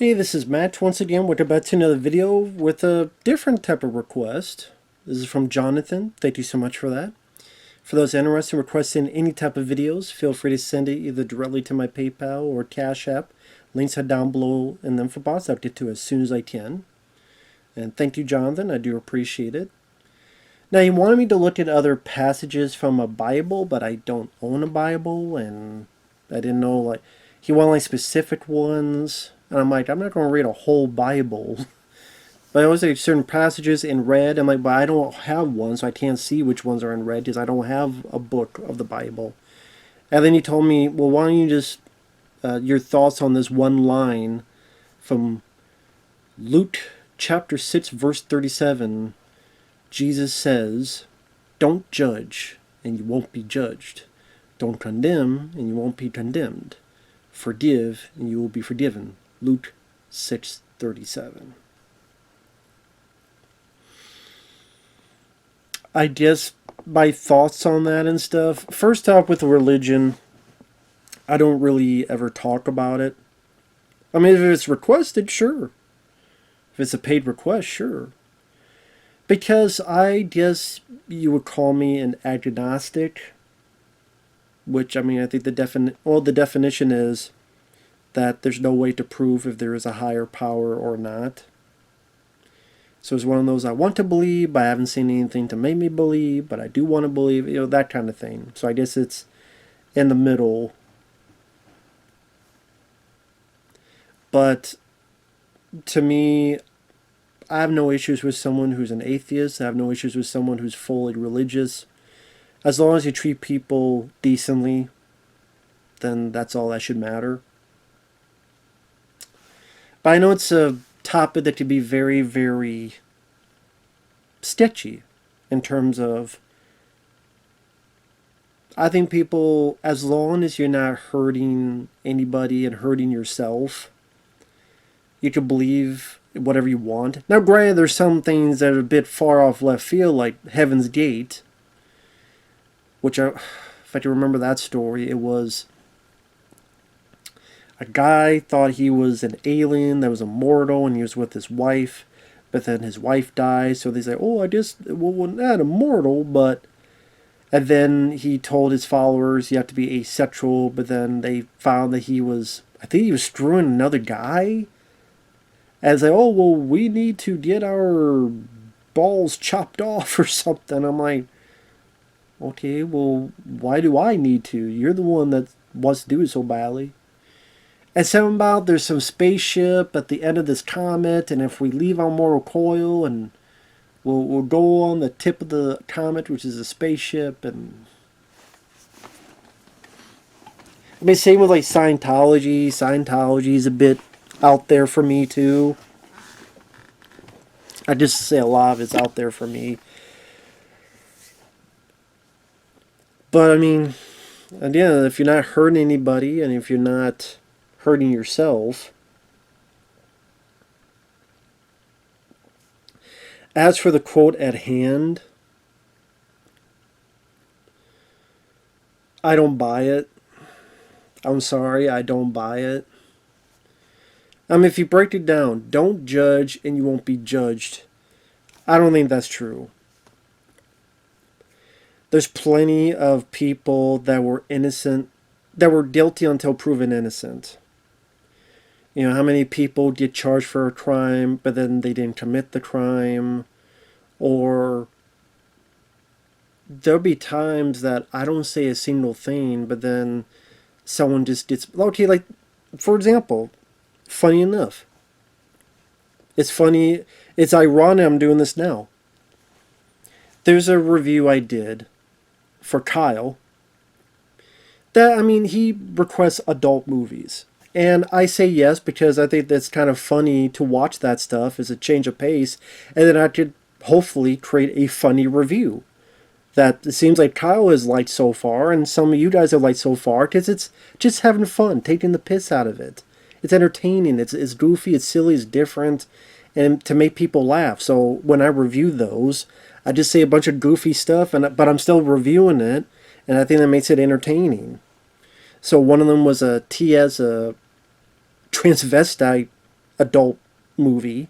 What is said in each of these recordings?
Hey, this is Matt once again. We're about to another video with a different type of request. This is from Jonathan. Thank you so much for that. For those interested in requesting any type of videos, feel free to send it either directly to my PayPal or Cash App. Links are down below in the info box. I'll get to it as soon as I can. And thank you, Jonathan. I do appreciate it. Now, he wanted me to look at other passages from a Bible, but I don't own a Bible, and I didn't know, like, he wanted, like, specific ones. And I'm like, I'm not going to read a whole Bible. But I always like certain passages in red. I'm like, but I don't have one, so I can't see which ones are in red because I don't have a book of the Bible. And then he told me, well, why don't you just, your thoughts on this one line from Luke chapter 6, verse 37. Jesus says, don't judge, and you won't be judged. Don't condemn, and you won't be condemned. Forgive, and you will be forgiven. Luke 6:37. I guess my thoughts on that and stuff. First off, with religion, I don't really ever talk about it. I mean, if it's requested, sure. If it's a paid request, sure. Because I guess you would call me an agnostic, which, I mean, I think the definition is that there's no way to prove if there is a higher power or not. So it's one of those I want to believe, but I haven't seen anything to make me believe, but I do want to believe, that kind of thing. So I guess it's in the middle. But to me, I have no issues with someone who's an atheist. I have no issues with someone who's fully religious. As long as you treat people decently, then that's all that should matter. But I know it's a topic that can be very, very sketchy in terms of, I think people, as long as you're not hurting anybody and hurting yourself, you can believe whatever you want. Now, granted, there's some things that are a bit far off left field, like Heaven's Gate, which if I can remember that story, it was a guy thought he was an alien that was immortal, and he was with his wife, but then his wife dies, so they say, oh, I guess, well, not immortal, but... And then he told his followers you have to be asexual, but then they found that he was, I think he was screwing another guy. And they, oh, well, we need to get our balls chopped off or something. I'm like, okay, well, why do I need to? You're the one that wants to do it so badly. And something about there's some spaceship at the end of this comet, and if we leave our mortal coil, and we'll go on the tip of the comet, which is a spaceship, and... I mean, same with, like, Scientology. Scientology's a bit out there for me, too. I just say a lot of it's out there for me. But, I mean, again, if you're not hurting anybody, and if you're not hurting yourself... As for the quote at hand, I don't buy it. I'm sorry, I don't buy it. I mean, if you break it down, don't judge and you won't be judged. I don't think that's true. There's plenty of people that were innocent, that were guilty until proven innocent. You know, how many people get charged for a crime, but then they didn't commit the crime? Or there'll be times that I don't say a single thing, but then someone just gets... Okay, like, for example, funny enough. It's funny, it's ironic I'm doing this now. There's a review I did for Kyle that, I mean, he requests adult movies. And I say yes because I think that's kind of funny to watch that stuff as a change of pace. And then I could hopefully create a funny review that it seems like Kyle has liked so far and some of you guys have liked so far because it's just having fun, taking the piss out of it. It's entertaining, it's goofy, it's silly, it's different, and to make people laugh. So when I review those, I just say a bunch of goofy stuff, but I'm still reviewing it, and I think that makes it entertaining. So one of them was a transvestite adult movie.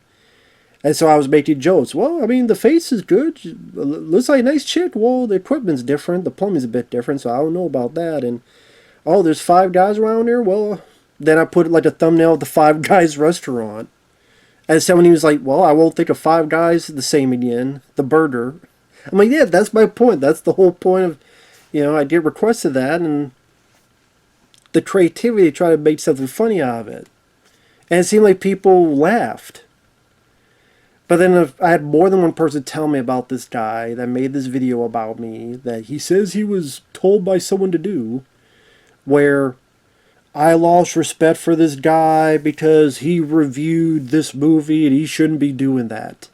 And so I was making jokes. Well, I mean, the face is good. Looks like a nice chick. Well, the equipment's different. The plumbing's a bit different, so I don't know about that. And, oh, there's 5 guys around here? Well, then I put like a thumbnail of the 5 Guys restaurant. And someone he was like, well, I won't think of 5 Guys the same again. The burger. I'm like, yeah, that's my point. That's the whole point of, I get requests of that, and the creativity to try to make something funny out of it. And it seemed like people laughed. But then if I had more than one person tell me about this guy that made this video about me that he says he was told by someone to do, where I lost respect for this guy because he reviewed this movie and he shouldn't be doing that.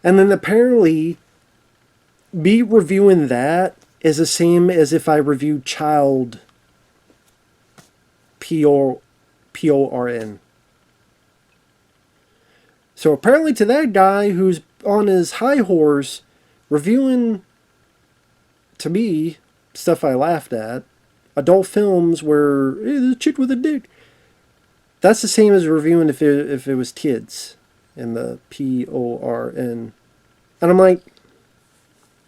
And then apparently, me reviewing that is the same as if I reviewed Child, P-O-R-N. So apparently to that guy who's on his high horse reviewing, to me, stuff I laughed at, adult films where, hey, there's a chick with a dick. That's the same as reviewing if it was kids in the P-O-R-N. And I'm like,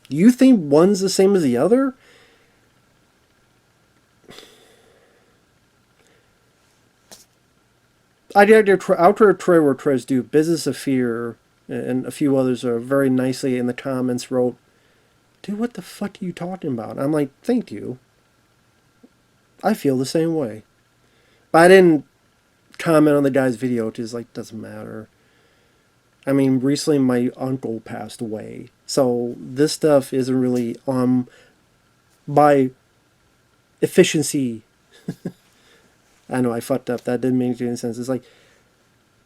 you think one's the same as the other? I did Outdoor Trailer tries to do Business of Fear, and a few others are very nicely in the comments wrote, dude, what the fuck are you talking about? I'm like, thank you. I feel the same way. But I didn't comment on the guy's video, which is like, doesn't matter. I mean, recently my uncle passed away. So this stuff isn't really by efficiency. I know I fucked up. That didn't make any sense. It's like,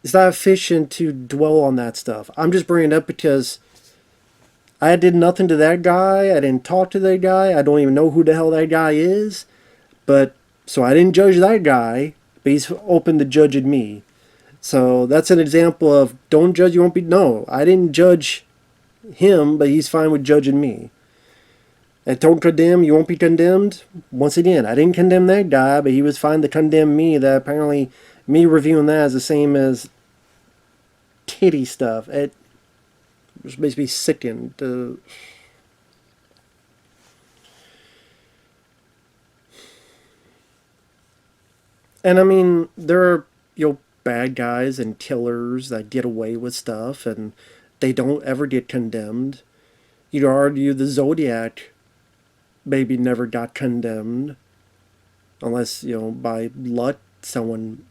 it's not efficient to dwell on that stuff. I'm just bringing it up because I did nothing to that guy. I didn't talk to that guy. I don't even know who the hell that guy is. But, so I didn't judge that guy, but he's open to judging me. So that's an example of don't judge, you won't be. No, I didn't judge him, but he's fine with judging me. And don't condemn, you won't be condemned. Once again, I didn't condemn that guy, but he was fine to condemn me. That apparently me reviewing that is the same as kitty stuff. It just makes me sickened. And I mean, there are bad guys and killers that get away with stuff, and they don't ever get condemned. You'd argue the Zodiac maybe never got condemned, unless, by luck someone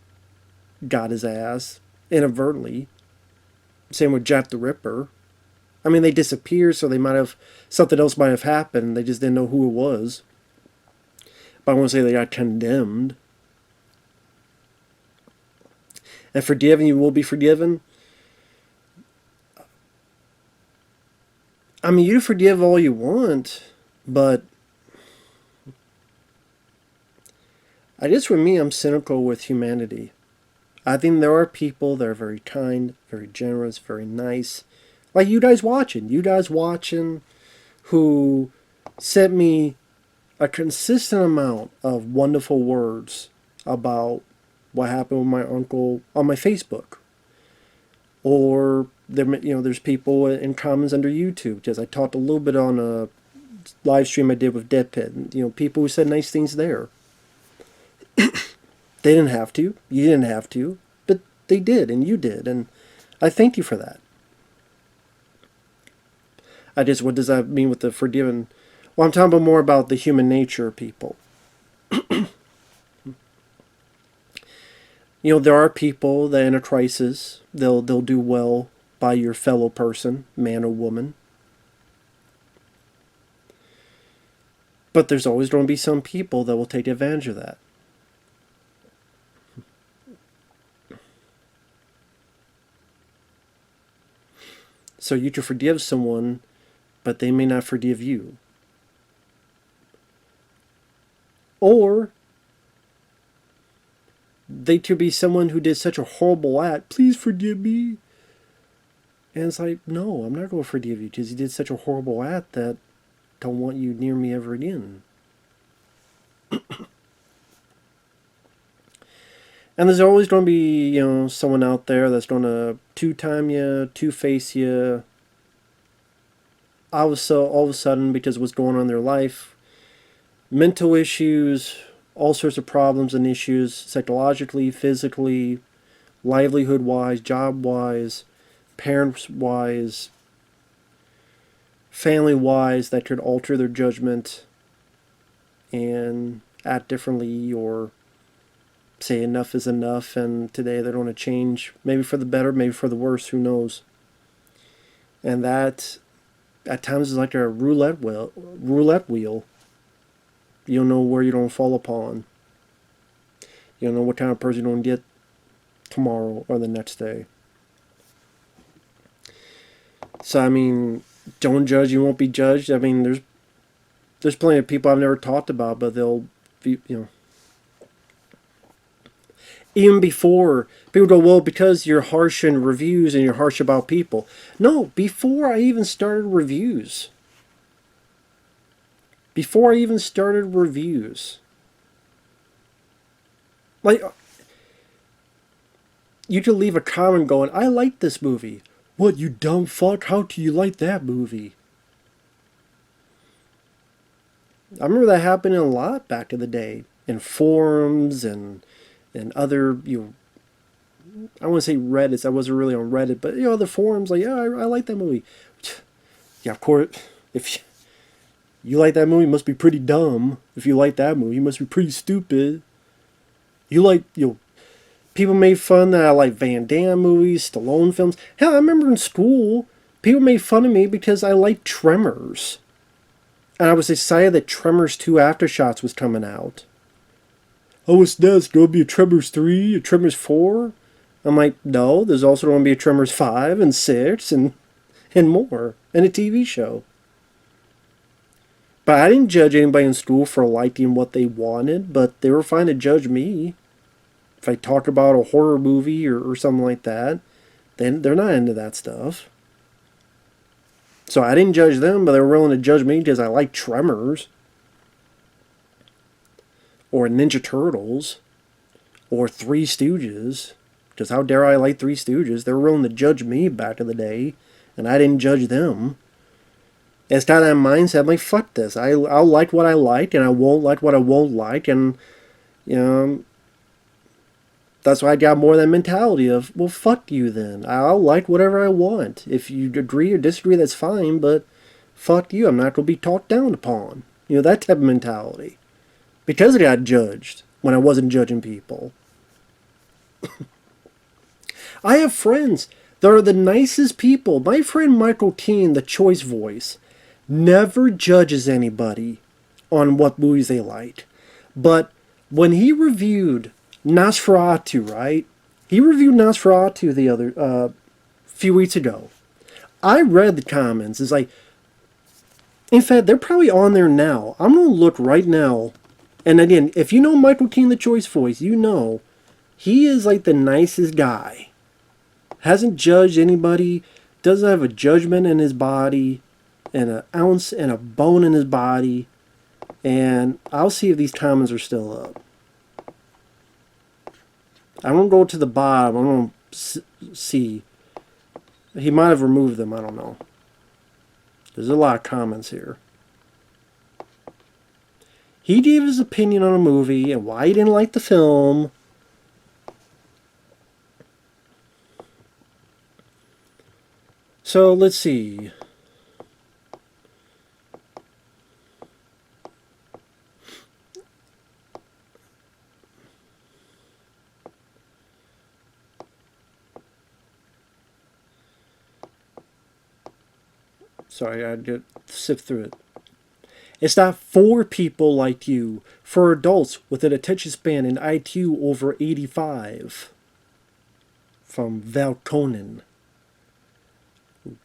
got his ass inadvertently. Same with Jack the Ripper. I mean, they disappeared, so something else might have happened. They just didn't know who it was. But I won't say they got condemned. And forgiven, you will be forgiven. I mean, you forgive all you want, but I guess for me, I'm cynical with humanity. I think there are people that are very kind, very generous, very nice. Like you guys watching. You guys watching who sent me a consistent amount of wonderful words about what happened with my uncle on my Facebook. Or there's people in comments under YouTube, because I talked a little bit on a live stream I did with Deadpit. People who said nice things there. They didn't have to. You didn't have to. But they did, and you did. And I thank you for that. What does that mean with the forgiven? Well, I'm talking more about the human nature of people. There are people that in a crisis, they'll do well by your fellow person, man or woman. But there's always going to be some people that will take advantage of that. So you can forgive someone, but they may not forgive you. Or they could be someone who did such a horrible act. Please forgive me. And it's like, no, I'm not going to forgive you because you did such a horrible act that I don't want you near me ever again. And there's always going to be, someone out there that's going to two-time you, two-face you, all of a sudden, because of what's going on in their life, mental issues, all sorts of problems and issues, psychologically, physically, livelihood-wise, job-wise, parents-wise, family-wise, that could alter their judgment and act differently, or say enough is enough, and today they don't want to change, maybe for the better, maybe for the worse, who knows. And that at times is like a roulette wheel. You don't know where you're going to fall upon. You don't know what kind of person you're going to get tomorrow or the next day. So, I mean, don't judge, you won't be judged. I mean, there's plenty of people I've never talked about, but they'll be, even before, people go, well, because you're harsh in reviews and you're harsh about people. No, before I even started reviews. Before I even started reviews. Like, you could leave a comment going, I like this movie. What, you dumb fuck? How do you like that movie? I remember that happening a lot back in the day. In forums and other, I don't want to say Reddits. I wasn't really on Reddit, but the forums, like, yeah, I like that movie. Yeah, of course. If you like that movie, you must be pretty dumb. If you like that movie, you must be pretty stupid. You like, people made fun that I like Van Damme movies, Stallone films. Hell, I remember in school, people made fun of me because I liked Tremors. And I was excited that Tremors 2 Aftershocks was coming out. Oh, what's this? Going to be a Tremors 3, a Tremors 4? I'm like, no, there's also going to be a Tremors 5 and 6 and more. And a TV show. But I didn't judge anybody in school for liking what they wanted, but they were fine to judge me. If I talk about a horror movie or something like that, then they're not into that stuff. So I didn't judge them, but they were willing to judge me because I like Tremors. Or Ninja Turtles. Or Three Stooges. Because how dare I like Three Stooges? They were willing to judge me back in the day, and I didn't judge them. It's got that mindset, I'm like, fuck this. I'll like what I like, and I won't like what I won't like, and, that's why I got more of that mentality of, well, fuck you then. I'll like whatever I want. If you agree or disagree, that's fine, but fuck you. I'm not going to be talked down upon. That type of mentality. Because I got judged when I wasn't judging people. I have friends that are the nicest people. My friend Michael Keane, the Choice Voice, never judges anybody on what movies they like. But when he reviewed Nosferatu, right? He reviewed Nosferatu the other few weeks ago. I read the comments. It's like, in fact, they're probably on there now. I'm going to look right now. And again, if you know Michael Keane, the Choice Voice, he is like the nicest guy. Hasn't judged anybody. Doesn't have a judgment in his body. And an ounce and a bone in his body. And I'll see if these comments are still up. I'm going to go to the bottom. I'm going to see. He might have removed them. I don't know. There's a lot of comments here. He gave his opinion on a movie and why he didn't like the film. So, let's see. Sorry, I had to sift through it. It's not for people like you, for adults with an attention span and IQ over 85. From Val Conan.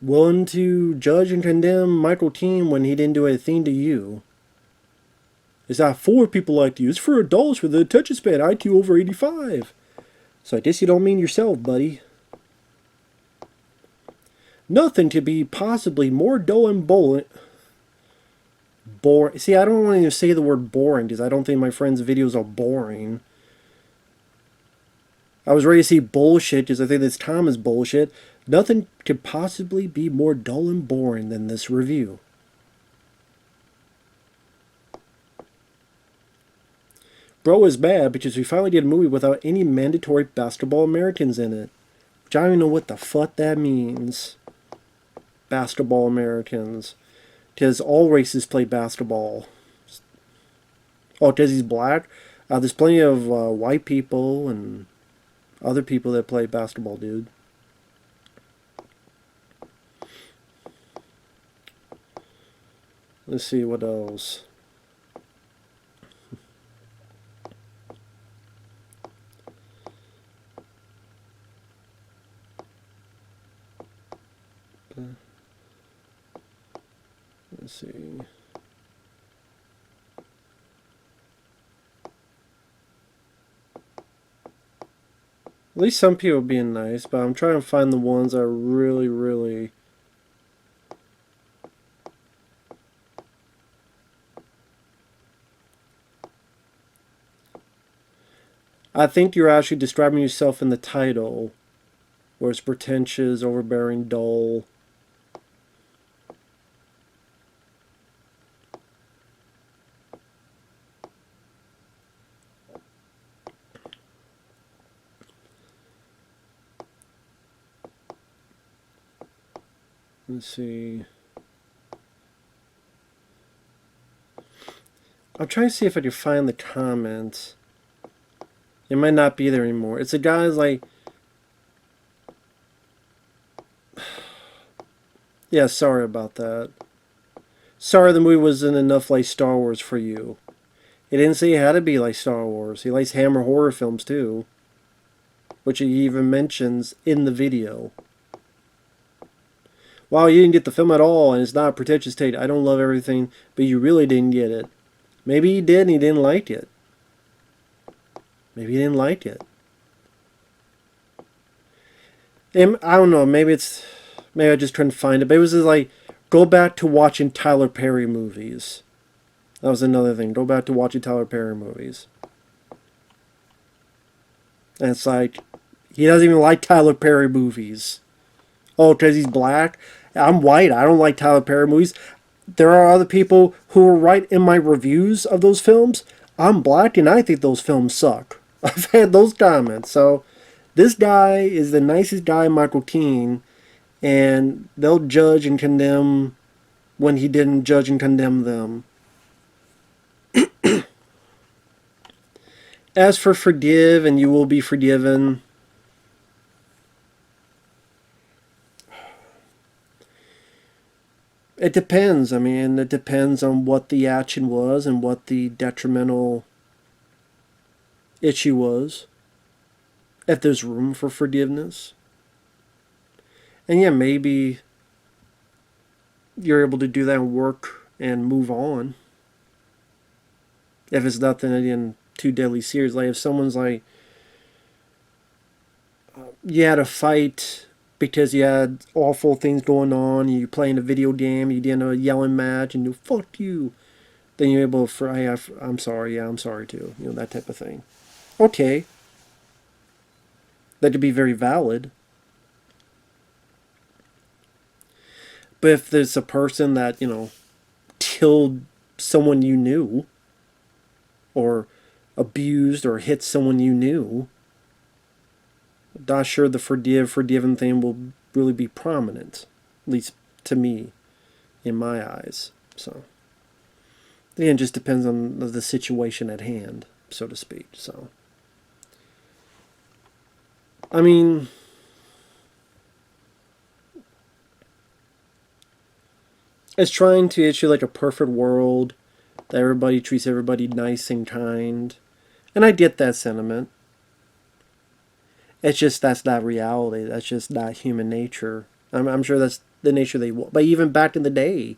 Willing to judge and condemn Michael Keane when he didn't do a thing to you. It's not for people like you, it's for adults with an attention span IQ over 85. So I guess you don't mean yourself, buddy. Nothing could be possibly more dull and boring. See, I don't want to say the word boring because I don't think my friends' videos are boring. I was ready to see bullshit because I think this Tom is bullshit. Nothing could possibly be more dull and boring than this review. Bro is mad because we finally did a movie without any mandatory basketball Americans in it. Which I don't even know what the fuck that means. Basketball Americans. Because all races play basketball. Oh, because he's black? There's plenty of white people and other people that play basketball, dude. Let's see what else. Let's see. At least some people being nice, but I'm trying to find the ones that are really, really... I think you're actually describing yourself in the title, where it's pretentious, overbearing, dull. Let's see. I'm trying to see if I can find the comments. It might not be there anymore. It's a guy's like... Yeah, sorry about that. Sorry the movie wasn't enough like Star Wars for you. He didn't say it had to be like Star Wars. He likes Hammer horror films too. Which he even mentions in the video. Wow, you didn't get the film at all, and it's not a pretentious take. I don't love everything, but you really didn't get it. Maybe he did and he didn't like it. Maybe he didn't like it. And I don't know, maybe I just couldn't find it. But it was just like, go back to watching Tyler Perry movies. That was another thing. Go back to watching Tyler Perry movies. And it's like, he doesn't even like Tyler Perry movies. Oh, because he's black? I'm white. I don't like Tyler Perry movies. There are other people who will write in my reviews of those films. I'm black and I think those films suck. I've had those comments. So this guy is the nicest guy, Michael Keane, and they'll judge and condemn when he didn't judge and condemn them. As for forgive and you will be forgiven, it depends. I mean, it depends on what the action was and what the detrimental issue was. If there's room for forgiveness. And yeah, maybe you're able to do that and work and move on. If it's nothing, again, too deadly serious. Like if someone's like, you had a fight because you had awful things going on, you playing a video game, you did a yelling match, and you fuck you. Then you're able to, hey, I'm sorry, yeah, I'm sorry too. You know, that type of thing. Okay. That could be very valid. But if there's a person that, you know, killed someone you knew, or abused or hit someone you knew, I'm not sure the forgiven thing will really be prominent, at least to me, in my eyes. So, again, it just depends on the situation at hand, so to speak. So, I mean, it's trying to issue like a perfect world that everybody treats everybody nice and kind. And I get that sentiment. It's just that's not reality. That's just not human nature. I'm sure that's the nature they want. But even back in the day,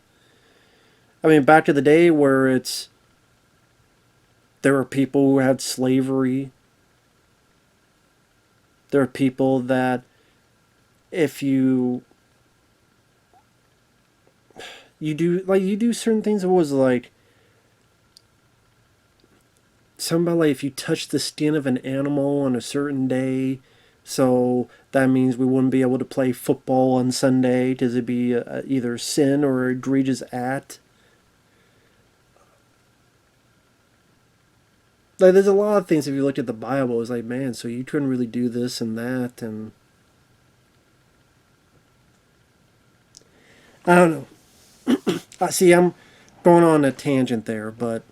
I mean, back to the day where there were people who had slavery. There are people that if you do certain things, it was like something about like if you touch the skin of an animal on a certain day, so that means we wouldn't be able to play football on Sunday. Does it be either sin or egregious act? Like, there's a lot of things if you look at the Bible, it's like, man, so you couldn't really do this and that, and I don't know. I see I'm going on a tangent there, but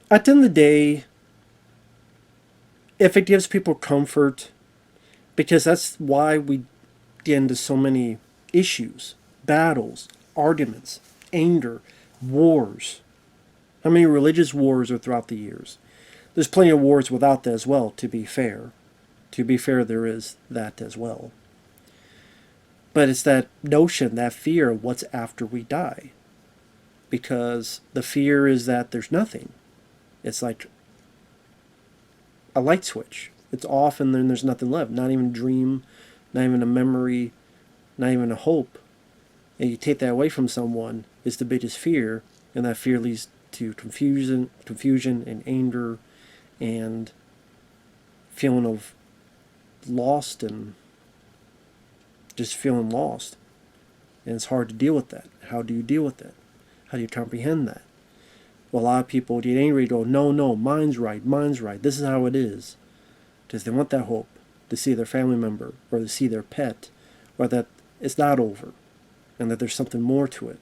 at the end of the day, if it gives people comfort, because that's why we get into so many issues, battles, arguments, anger, wars. How many religious wars are throughout the years? There's plenty of wars without that as well, to be fair. To be fair, there is that as well. But it's that notion, that fear of what's after we die. Because the fear is that there's nothing. It's like a light switch. It's off and then there's nothing left. Not even a dream, not even a memory, not even a hope. And you take that away from someone is the biggest fear, and that fear leads to confusion and anger and feeling of lost and just feeling lost. And it's hard to deal with that. How do you deal with that? How do you comprehend that? Well, a lot of people get angry and go, no, mine's right, this is how it is. Because they want that hope to see their family member or to see their pet, or that it's not over and that there's something more to it.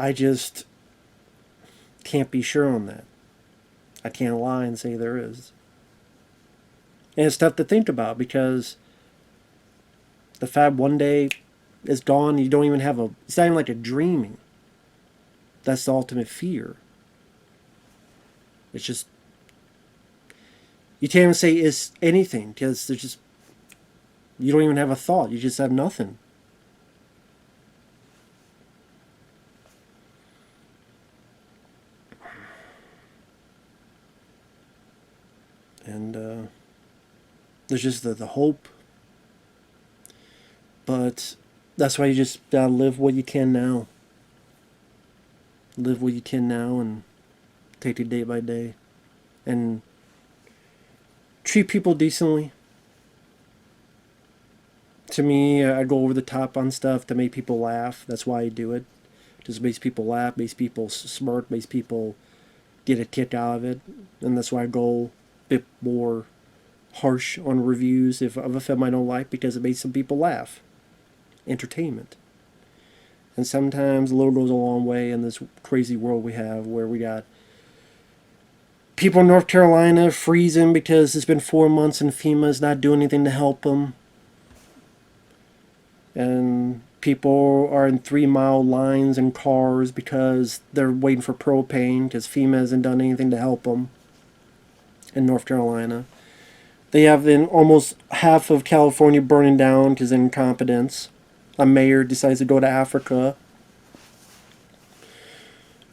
I just can't be sure on that. I can't lie and say there is. And it's tough to think about because the fact one day is gone, you don't even have it's not even like a dreaming. That's the ultimate fear. It's just, you can't even say it's anything because there's just, you don't even have a thought. You just have nothing. And there's just the hope. But that's why you just gotta live what you can now. Live what you can now and take it day by day. And treat people decently. To me, I go over the top on stuff to make people laugh. That's why I do it. Just makes people laugh, makes people smirk, makes people get a kick out of it. And that's why I go a bit more harsh on reviews of a film I don't like, because it makes some people laugh. Entertainment. And sometimes a little goes a long way in this crazy world we have, where we got people in North Carolina freezing because it's been 4 months and FEMA's not doing anything to help them. And people are in 3-mile lines in cars because they're waiting for propane because FEMA hasn't done anything to help them in North Carolina. They have almost half of California burning down because of incompetence. A mayor decides to go to Africa.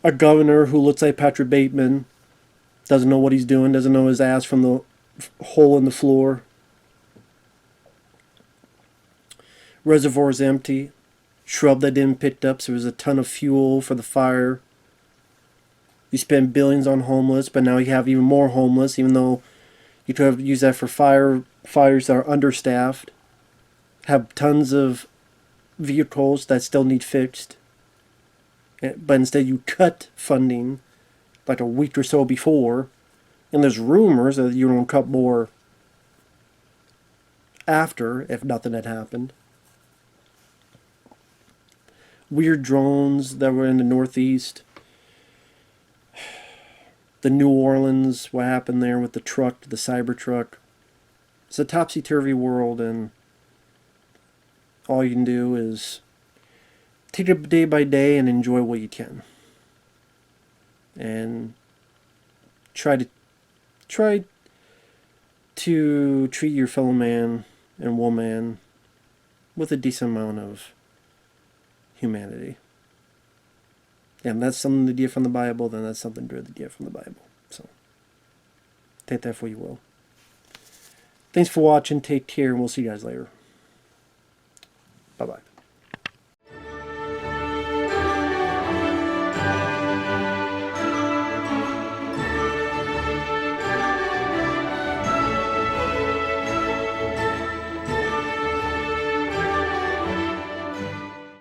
A governor who looks like Patrick Bateman doesn't know what he's doing, doesn't know his ass from the hole in the floor. Reservoir's empty. Shrub that didn't picked up, so there's a ton of fuel for the fire. You spend billions on homeless, but now you have even more homeless, even though you could have used that for fires that are understaffed. Have tons of vehicles that still need fixed. But instead you cut funding like a week or so before. And there's rumors that you're going to cut more after, if nothing had happened. Weird drones that were in the Northeast. The New Orleans, what happened there with the truck, the Cybertruck. It's a topsy-turvy world, and all you can do is take it day by day and enjoy what you can. And try to treat your fellow man and woman with a decent amount of humanity. And that's something to get from the Bible, then that's something good to get from the Bible. So, take that for you will. Thanks for watching, take care, and we'll see you guys later. Bye-bye.